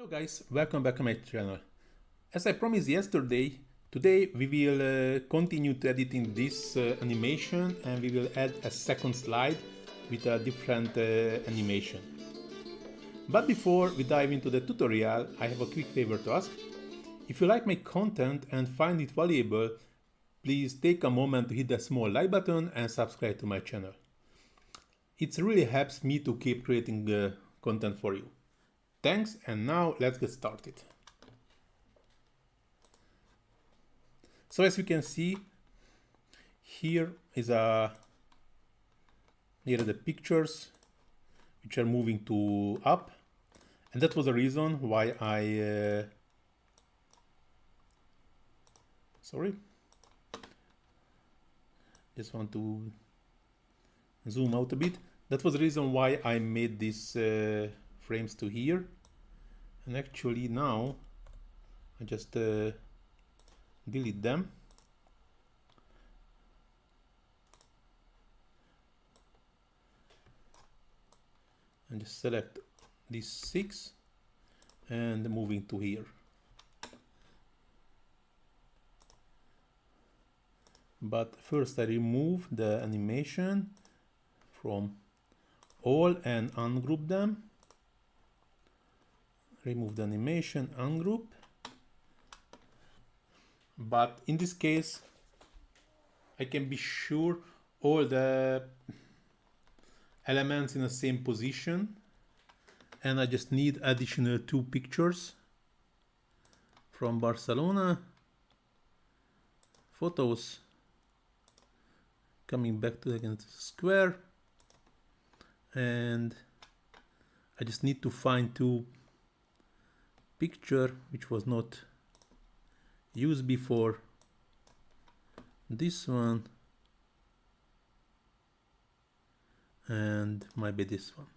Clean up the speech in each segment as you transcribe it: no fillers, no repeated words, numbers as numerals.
Hello guys, welcome back to my channel. As I promised yesterday, today we will continue to editing this animation and we will add a second slide with a different animation. But before we dive into the tutorial, I have a quick favor to ask. If you like my content and find it valuable, please take a moment to hit the small like button and subscribe to my channel. It really helps me to keep creating content for you. Thanks, and now let's get started. So as you can see, here are the pictures which are moving to up, and that was the reason why I just want to zoom out a bit. That was the reason why I made these frames to here, and actually now I just delete them and just select these 6 and moving to here. But first I remove the animation from all and ungroup them. Remove the animation, ungroup. But in this case, I can be sure all the elements in the same position, and I just need additional 2 pictures from Barcelona. Photos. Coming back to the square, and I just need to find 2 picture which was not used before. This one and maybe this one.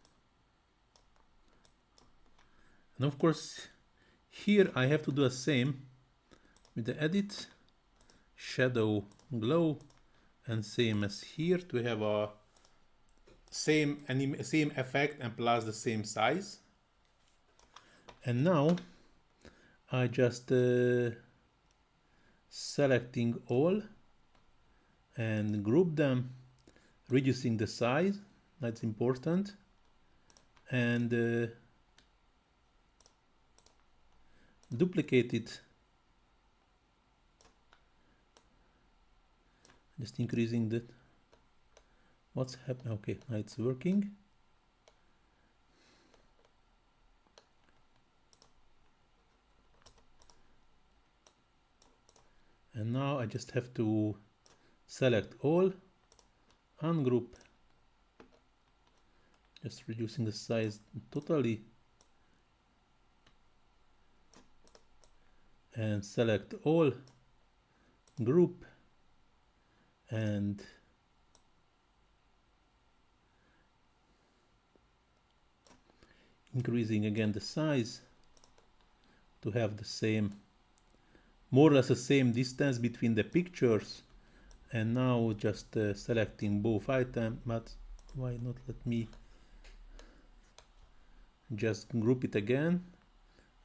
And of course here I have to do the same with the edit, shadow, glow, and same as here to have a same effect and plus the same size. And now I just selecting all and group them, reducing the size, that's important, and duplicate it, just increasing that. What's happening? Okay, now it's working. And now I just have to select all, ungroup, just reducing the size totally, and select all, group, and increasing again the size to have the same, more or less the same distance between the pictures. And now just selecting both items, but why not let me just group it again?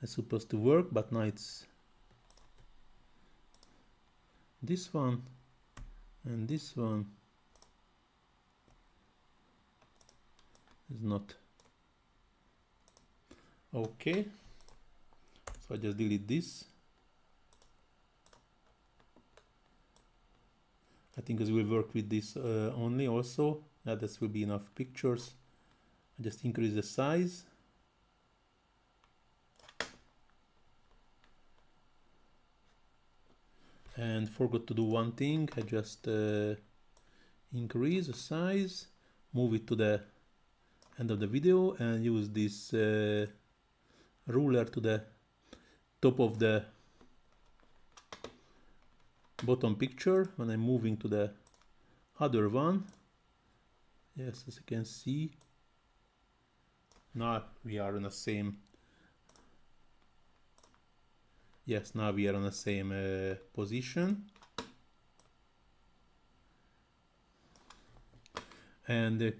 It's supposed to work, but now it's this one and this one is not okay. So I just delete this. I think this will work with this only also. This will be enough pictures. I just increase the size. And forgot to do one thing. I just increase the size, move it to the end of the video, and use this ruler to the top of the bottom picture when I'm moving to the other one. Yes, as you can see, now we are in the same. Yes, now we are on the same position. And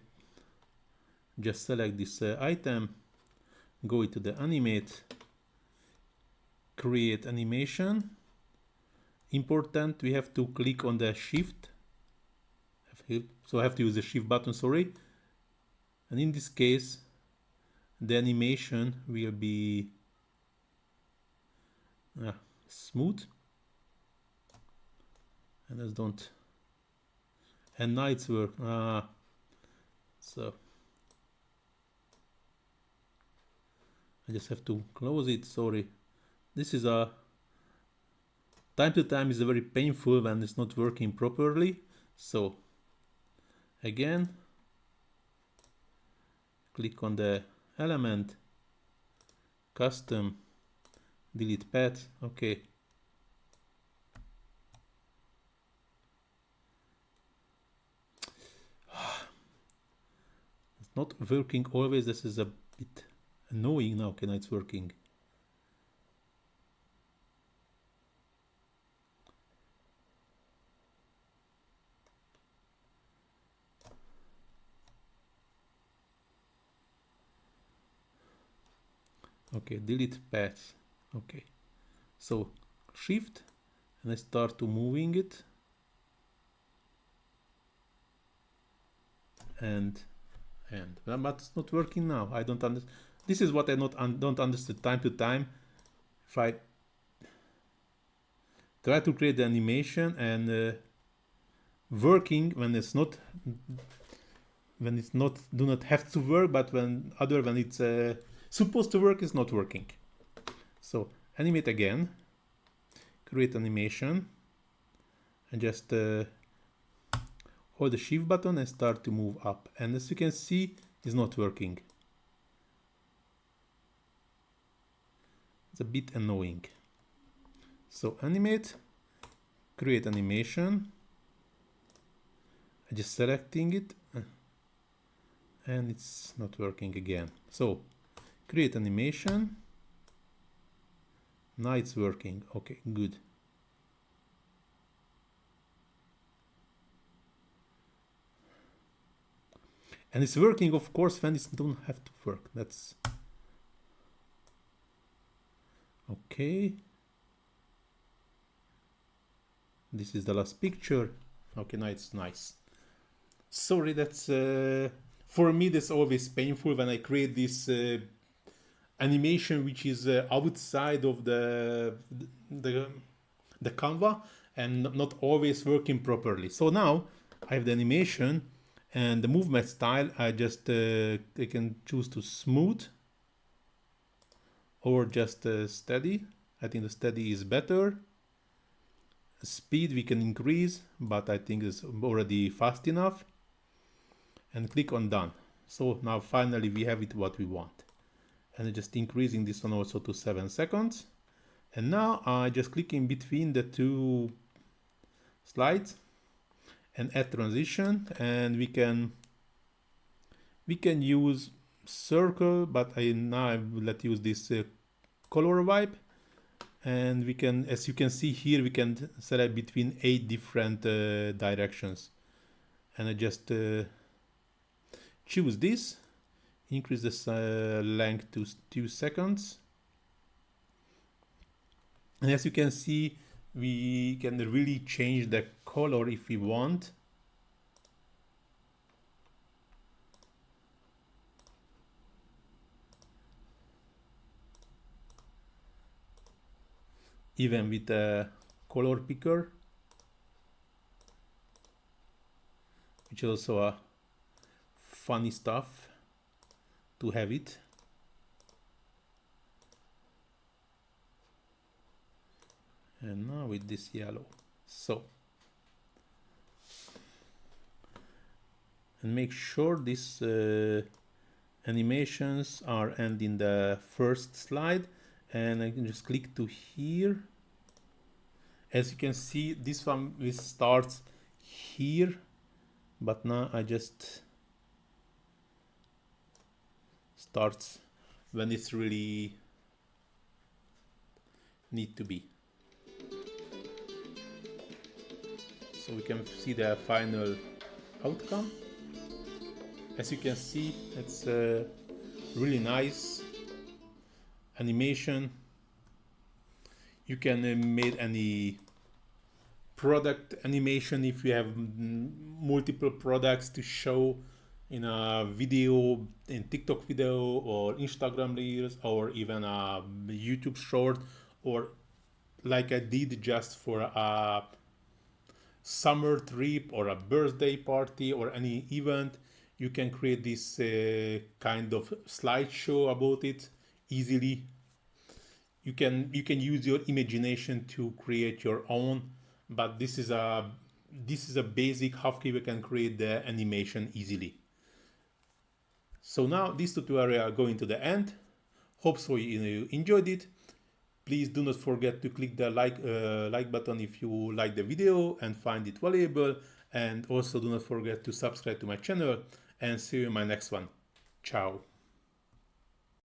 just select this item, go to the animate, create animation. Important, we have to click on the shift. So I have to use the shift button, sorry. And in this case, the animation will be smooth. And just don't. And now it's work. So I just have to close it. Sorry. This is a time to time is very painful when it's not working properly. So again, click on the element, custom, delete path. Okay. It's not working always. This is a bit annoying now. Okay, now it's working. Okay, delete path. Okay, so shift and I start to moving it, and but it's not working now. I don't understand. This is what I don't understand time to time. If I try to create the animation and working when it's not do not have to work, but when it's supposed to work, is not working. So animate again, create animation, and just hold the shift button and start to move up. And as you can see, it's not working. It's a bit annoying. So animate, create animation. I'm just selecting it, and it's not working again. So create animation. Now it's working. Okay, good. And it's working, of course, when it don't have to work. That's okay. This is the last picture. Okay, now it's nice. Sorry, that's for me that's always painful when I create this animation which is outside of the Canva and not always working properly. So now I have the animation and the movement style. I just I can choose to smooth or just steady. I think the steady is better. Speed we can increase, but I think it's already fast enough. And click on done. So now finally we have it what we want. And just increasing this one also to 7 seconds. And now I just click in between the two slides and add transition, and we can use circle, but now I will let use this color wipe, and we can, as you can see here, we can select between 8 different directions, and I just choose this, increase this length to 2 seconds, and as you can see, we can really change the color if we want. Even with a color picker, which is also a funny stuff to have it. And now with this yellow. So, and make sure these animations are ending the first slide, and I can just click to here. As you can see, this one starts here, but now I just starts when it's really need to be. So we can see the final outcome. As you can see, it's a really nice animation. You can make any product animation if you have multiple products to show in a video, in TikTok video or Instagram reels or even a YouTube short, or like I did just for a summer trip or a birthday party or any event. You can create this kind of slideshow about it easily. You can use your imagination to create your own, but this is a basic how we can create the animation easily. So now this tutorial going to the end. Hope so you enjoyed it. Please do not forget to click the like button if you like the video and find it valuable, and also do not forget to subscribe to my channel, and see you in my next one. Ciao.